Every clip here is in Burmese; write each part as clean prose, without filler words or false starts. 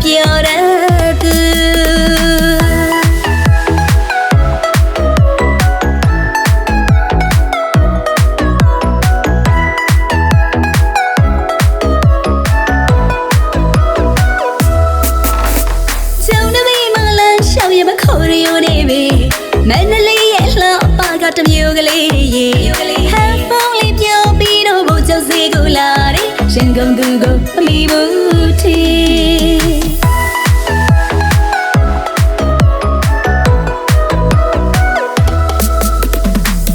ပြောတတ်သူမန္တလေးရဲ့လှပကတမျိုးကလေးရေဟန်ဖုန်းလေးပြောပြီးတော့ဘုံကျုပ်စီကိုလာတယ်ရှင်ကုန်သူကိုမမီဘူးထီ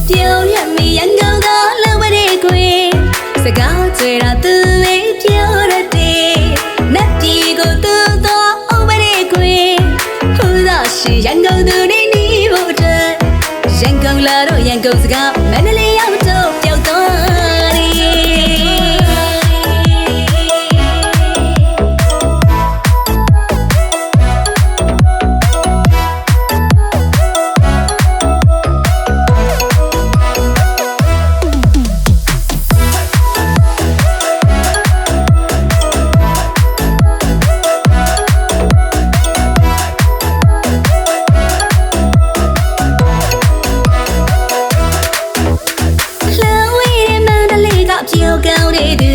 ပြောရမီရန်ကုန်ကလှဝရဲကွယ်စကားကြွေတာသူလေးပြောရတဲ့နတ်တီကိုသူတော့အဝရဲကွယ်ဟူသာရှိရန်ကုန်သူနေရန်ကုန်လာတော့ရန်ကုန်စကားမန္တလေးရောက်တော့ပျောက်သွားပြောကောင်းတဲ့သူ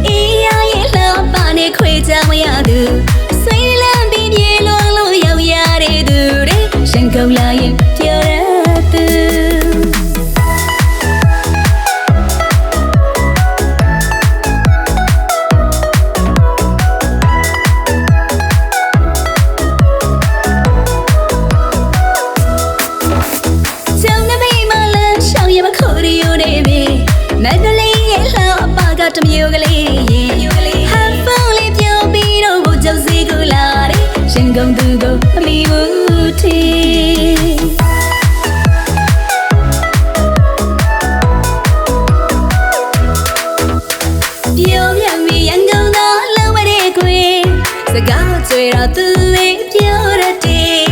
အေးရရဲ့လှပနဲ့ခွေကြမရသူဆွေးလန်းပြီးပြေလုံးလို့ရောက်ရတဲ့သူတွေရန်ကုန်လာရင်ပြောရသူကျောင်းနဲ့မိမလန်းရှောင်းရမခေါ်ရယူနေပြီမန္တလေးတမျိုးကလေးရေဟန်ဖုန်းလေးပြောပြီးတော့ဘုံကျုပ်စီကိုလာတယ်ရှင်ကုန်သူကိုမမီဘူးထီပြောရမီရန်ကုန်သားလှဝရဲကွယ်စကားကြွေတော့သူလေးပြောရတဲ့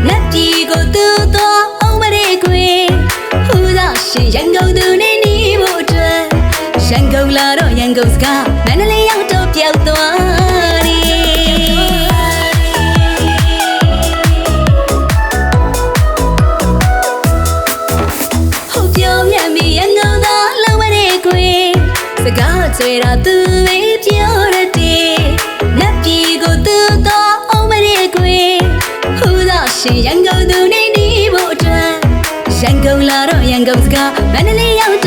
နတ်တီကိုသူတော့အဝရဲကွယ်ဟူသာရှင်ရန်ကုန်သူနေနေဖို့အတွက်ရန်ကုန်လာတော့ရန်ကုန်စကားမန္တလေးရောက်တော့ပျောက်သွားတယ်ဟုတ်ပြောမြတ်မီရန်ကုန်သားလှဝရဲကွယ်စကားကြွေတော့သူလေးပြောရတဲ့နတ်ပြည်ကိုသူတော့အဝရဲကွယ်ဟူသာရှင်ရန်ကုန်သူနေနေဖို့အတွက်ရန်ကုန်လာတော့ရန်ကုန်စကားမန္တလေးရောက်